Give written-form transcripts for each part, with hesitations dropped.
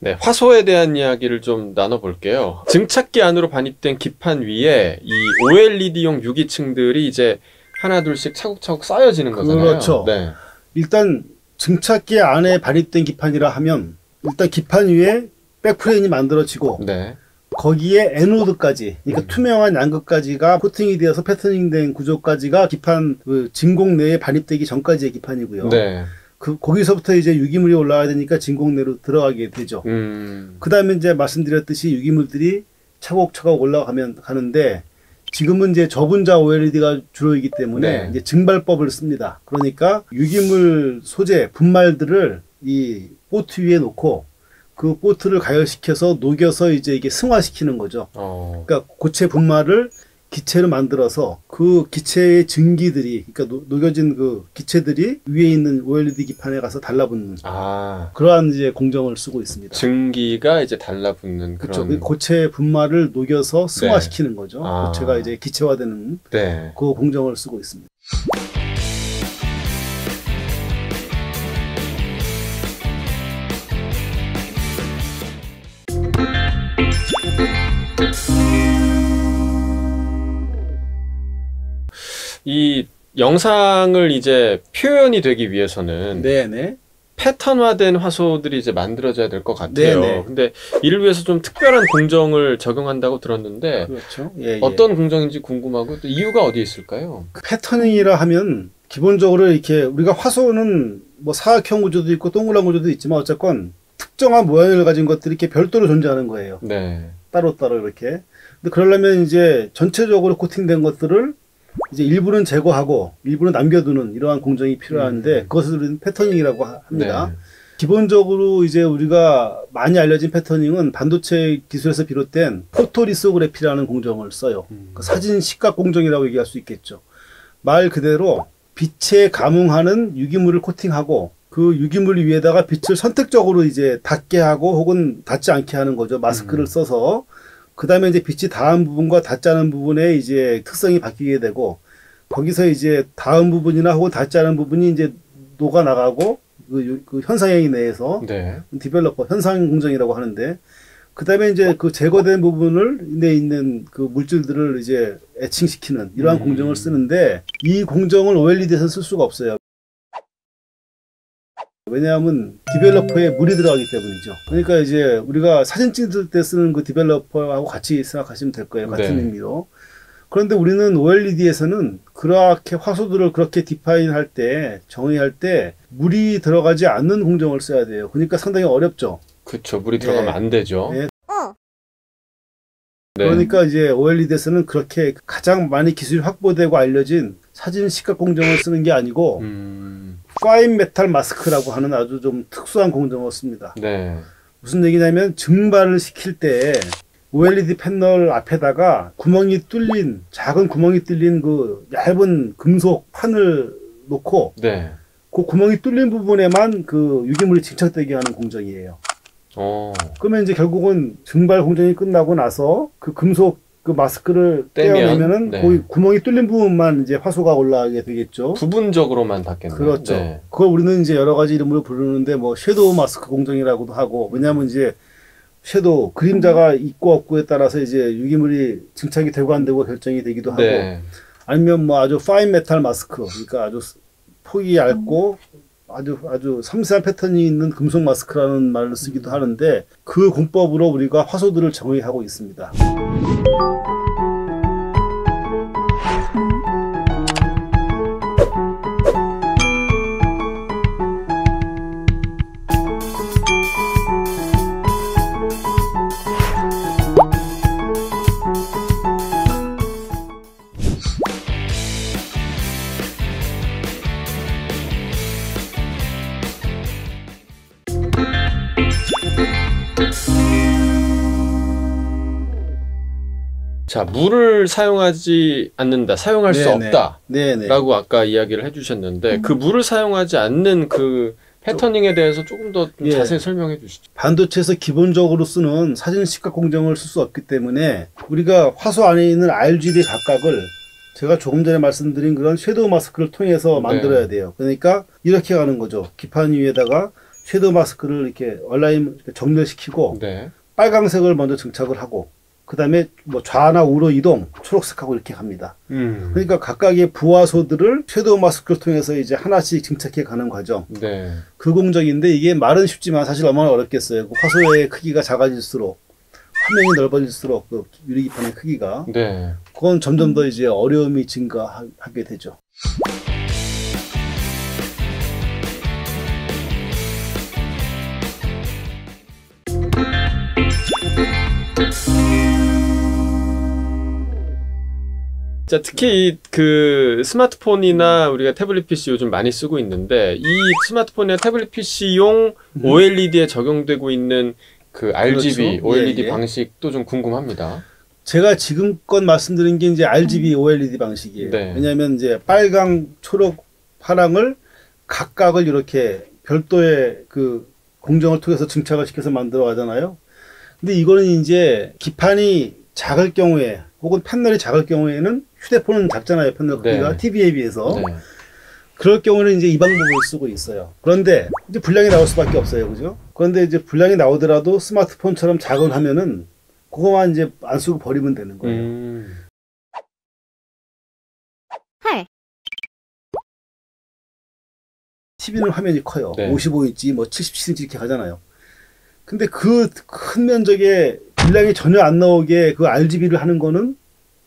네, 화소에 대한 이야기를 좀 나눠볼게요. 증착기 안으로 반입된 기판 위에 이 OLED용 유기층들이 이제 하나 둘씩 차곡차곡 쌓여지는 거잖아요. 그렇죠. 네. 일단 증착기 안에 반입된 기판이라 하면 일단 기판 위에 백플레인이 만들어지고 네. 거기에 에노드까지, 그러니까 투명한 양극까지가 코팅이 되어서 패터닝된 구조까지가 기판 그 진공 내에 반입되기 전까지의 기판이고요. 네. 거기서부터 이제 유기물이 올라와야 되니까 진공 내로 들어가게 되죠. 그 다음에 이제 말씀드렸듯이 유기물들이 차곡차곡 가는데 지금은 이제 저분자 OLED가 주로이기 때문에 네. 이제 증발법을 씁니다. 그러니까 유기물 소재, 분말들을 이 보트 위에 놓고 그 보트를 가열시켜서 녹여서 이제 이게 승화시키는 거죠. 그러니까 고체 분말을 기체로 만들어서 그 기체의 증기들이, 그러니까 녹여진 그 기체들이 위에 있는 OLED 기판에 가서 달라붙는 그러한 이제 공정을 쓰고 있습니다. 증기가 이제 달라붙는 그렇죠. 그런 고체 분말을 녹여서 승화시키는 거죠. 고체가 이제 기체화되는 그 공정을 쓰고 있습니다. 이 영상을 이제 표현이 되기 위해서는 네네. 패턴화된 화소들이 이제 만들어져야 될 것 같아요. 네네. 근데 이를 위해서 좀 특별한 공정을 적용한다고 들었는데 그렇죠. 어떤 공정인지 궁금하고 또 이유가 어디에 있을까요? 그 패터닝이라 하면 기본적으로 이렇게 우리가 화소는 뭐 사각형 구조도 있고 동그란 구조도 있지만 어쨌건 특정한 모양을 가진 것들이 이렇게 별도로 존재하는 거예요. 네. 따로따로 이렇게. 근데 그러려면 이제 전체적으로 코팅된 것들을 이제 일부는 제거하고 일부는 남겨두는 이러한 공정이 필요한데 그것을 우리는 패터닝이라고 합니다. 네. 기본적으로 이제 우리가 많이 알려진 패터닝은 반도체 기술에서 비롯된 포토리소그래피라는 공정을 써요. 그 사진 시각 공정이라고 얘기할 수 있겠죠. 말 그대로 빛에 감응하는 유기물을 코팅하고 그 유기물 위에다가 빛을 선택적으로 이제 닿게 하고 혹은 닿지 않게 하는 거죠. 마스크를 써서. 그 다음에 이제 빛이 닿은 부분과 닿지 않은 부분의 이제 특성이 바뀌게 되고, 거기서 이제 닿은 부분이나 혹은 닿지 않은 부분이 이제 녹아나가고, 그 현상에 내에서, 디벨로퍼, 현상 공정이라고 하는데, 그 다음에 이제 그 제거된 부분을 내 있는 그 물질들을 이제 애칭시키는 이러한 공정을 쓰는데, 이 공정을 OLED에서는 쓸 수가 없어요. 왜냐하면 디벨로퍼에 물이 들어가기 때문이죠. 그러니까 이제 우리가 사진 찍을 때 쓰는 그 디벨로퍼하고 같이 생각하시면 될 거예요. 같은 의미로. 그런데 우리는 OLED에서는 그렇게 화소들을 그렇게 디파인할 때, 정의할 때 물이 들어가지 않는 공정을 써야 돼요. 그러니까 상당히 어렵죠. 그렇죠. 물이 들어가면 안 되죠. 그러니까 이제 OLED에서는 그렇게 가장 많이 기술이 확보되고 알려진 사진 시각 공정을 쓰는 게 아니고 파인 메탈 마스크라고 하는 아주 좀 특수한 공정을 씁니다. 무슨 얘기냐면 증발을 시킬 때 OLED 패널 앞에다가 구멍이 뚫린, 작은 구멍이 뚫린 그 얇은 금속 판을 놓고 그 구멍이 뚫린 부분에만 그 유기물이 증착되게 하는 공정이에요. 그러면 이제 결국은 증발 공정이 끝나고 나서 그 금속 그 마스크를 떼어내면은 거기 구멍이 뚫린 부분만 이제 화소가 올라가게 되겠죠. 부분적으로만 닿겠네요. 그렇죠. 그걸 우리는 이제 여러 가지 이름으로 부르는데 뭐 섀도우 마스크 공정이라고도 하고, 왜냐하면 이제 섀도우 그림자가 있고 없고에 따라서 이제 유기물이 증착이 되고 안 되고 결정이 되기도 하고, 아니면 뭐 아주 파인 메탈 마스크, 그러니까 아주 폭이 얇고 아주 섬세한 패턴이 있는 금속 마스크라는 말을 쓰기도 하는데, 그 공법으로 우리가 화소들을 정의하고 있습니다. 자, 물을 사용하지 않는다, 사용할 수 없다 라고 아까 이야기를 해주셨는데 그 물을 사용하지 않는 그 패터닝에 대해서 조금 더 자세히 설명해 주시죠. 반도체에서 기본적으로 쓰는 사진 시각 공정을 쓸 수 없기 때문에 우리가 화소 안에 있는 RGB 각각을 제가 조금 전에 말씀드린 그런 섀도우 마스크를 통해서 만들어야 돼요. 그러니까 이렇게 가는 거죠. 기판 위에다가 섀도우 마스크를 이렇게 얼라인 정렬시키고 네. 빨강색을 먼저 증착을 하고 그 다음에 뭐 좌나 우로 이동 초록색하고 이렇게 갑니다. 그러니까 각각의 부화소들을 섀도우 마스크를 통해서 이제 하나씩 증착해 가는 과정. 네. 그 공정인데 이게 말은 쉽지만 사실 얼마나 어렵겠어요. 그 화소의 크기가 작아질수록 화면이 넓어질수록 그 유리기판의 크기가 네. 그건 점점 더 이제 어려움이 증가하게 되죠. 자, 특히 그 스마트폰이나 우리가 태블릿 PC 요즘 많이 쓰고 있는데 이 스마트폰이나 태블릿 PC용 OLED에 적용되고 있는 그 RGB 그렇죠. OLED 예, 예. 방식도 좀 궁금합니다. 제가 지금껏 말씀드린 게 이제 RGB OLED 방식이에요. 네. 왜냐하면 이제 빨강, 초록, 파랑을 각각을 이렇게 별도의 그 공정을 통해서 증착을 시켜서 만들어 가잖아요. 근데 이거는 이제 기판이 작을 경우에 혹은 패널이 작을 경우에는 휴대폰은 작잖아요. 패널 크기가 네. TV에 비해서. 네. 그럴 경우는 이제 이 방법을 쓰고 있어요. 그런데 이제 분량이 나올 수밖에 없어요. 그죠? 그런데 이제 분량이 나오더라도 스마트폰처럼 작은 화면은 그거만 이제 안 쓰고 버리면 되는 거예요. TV는 화면이 커요. 네. 55인치, 뭐 77인치 이렇게 가잖아요. 근데 그 큰 면적에 분량이 전혀 안 나오게 그 RGB를 하는 거는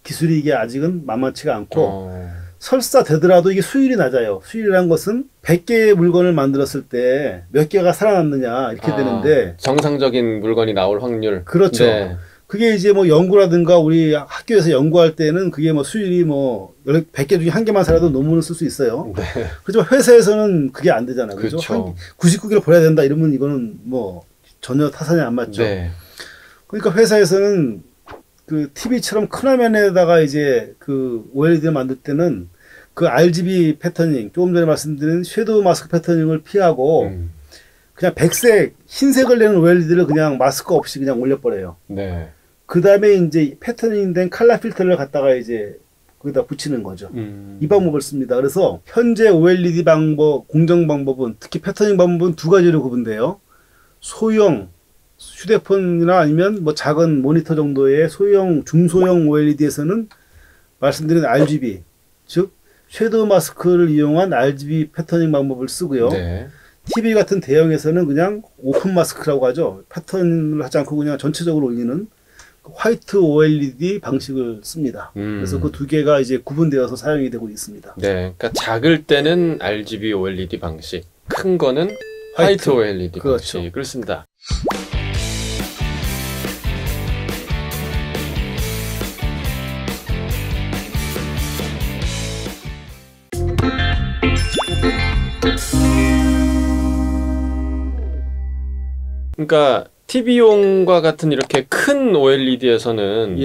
기술이 이게 아직은 만만치가 않고 설사 되더라도 이게 수율이 낮아요. 수율이란 것은 100개의 물건을 만들었을 때 몇 개가 살아남느냐 이렇게 되는데 정상적인 물건이 나올 확률. 그렇죠. 네. 그게 이제 뭐 연구라든가 우리 학교에서 연구할 때는 그게 뭐 수율이 뭐 100개 중에 한 개만 살아도 논문을 쓸 수 있어요. 네. 그렇지만 회사에서는 그게 안 되잖아요. 그렇죠. 99개를 버려야 된다 이러면 이거는 뭐 전혀 타산이 안 맞죠. 네. 그러니까 회사에서는 그 TV처럼 큰 화면에다가 이제 그 OLED를 만들 때는 그 RGB 패터닝, 조금 전에 말씀드린 섀도우 마스크 패터닝을 피하고 그냥 백색, 흰색을 내는 OLED를 그냥 마스크 없이 그냥 올려버려요. 네. 그 다음에 이제 패터닝 된 칼라 필터를 갖다가 이제 거기다 붙이는 거죠. 이 방법을 씁니다. 그래서 현재 OLED 방법, 공정 방법은 특히 패터닝 방법은 두 가지로 구분돼요. 소형 휴대폰이나 아니면 뭐 작은 모니터 정도의 소형, 중소형 OLED에서는 말씀드린 RGB, 즉 섀도우 마스크를 이용한 RGB 패터닝 방법을 쓰고요. 네. TV 같은 대형에서는 그냥 오픈 마스크라고 하죠. 패턴을 하지 않고 그냥 전체적으로 올리는 화이트 OLED 방식을 씁니다. 그래서 그 두 개가 이제 구분되어서 사용이 되고 있습니다. 네, 그러니까 작을 때는 RGB OLED 방식, 큰 거는 화이트 OLED 그렇죠. 방식을 쓴다. 그러니까 TV용과 같은 이렇게 큰 OLED에서는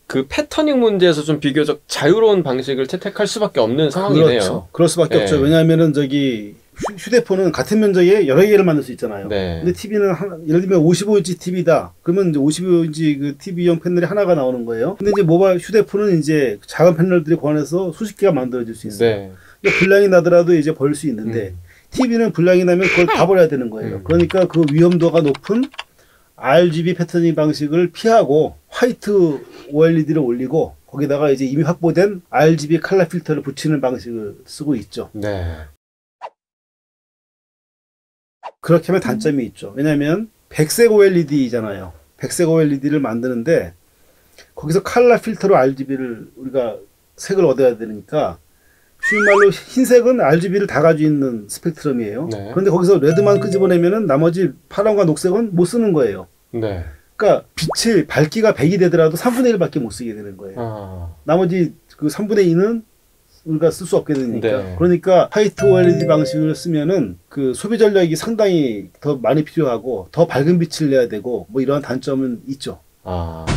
그 패터닝 문제에서 좀 비교적 자유로운 방식을 채택할 수밖에 없는 상황이네요. 그렇죠. 그럴 수밖에 없죠. 왜냐하면은 저기 휴대폰은 같은 면적에 여러 개를 만들 수 있잖아요. 네. 근데 TV는 예를 들면 55인치 TV다. 그러면 이제 55인치 그 TV용 패널이 하나가 나오는 거예요. 근데 이제 모바일 휴대폰은 이제 작은 패널들이 고안해서 수십 개가 만들어질 수 있어요. 네. 그러니까 분량이 나더라도 이제 버릴 수 있는데 TV는 분량이 나면 그걸 다 버려야 되는 거예요. 그러니까 그 위험도가 높은 RGB 패터닝 방식을 피하고 화이트 OLED를 올리고 거기다가 이제 이미 확보된 RGB 칼라 필터를 붙이는 방식을 쓰고 있죠. 네. 그렇게 하면 단점이 있죠. 왜냐하면 백색 OLED잖아요. 백색 OLED를 만드는데 거기서 칼라 필터로 RGB를 우리가 색을 얻어야 되니까 쉬운 말로 흰색은 RGB를 다 가지고 있는 스펙트럼이에요. 네. 그런데 거기서 레드만 끄집어내면은 나머지 파란과 녹색은 못 쓰는 거예요. 네. 그러니까 빛의 밝기가 100이 되더라도 3분의 1밖에 못 쓰게 되는 거예요. 나머지 그 3분의 2는 우리가 쓸 수 없게 되니까. 네. 그러니까 화이트 OLED 방식을 쓰면은 그 소비 전력이 상당히 더 많이 필요하고 더 밝은 빛을 내야 되고 뭐 이런 단점은 있죠.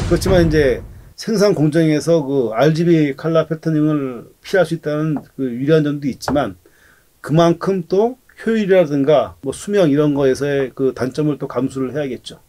그렇지만 이제 생산 공정에서 그 RGB 칼라 패터닝을 피할 수 있다는 그 유리한 점도 있지만 그만큼 또 효율이라든가 뭐 수명 이런 거에서의 그 단점을 또 감수를 해야겠죠.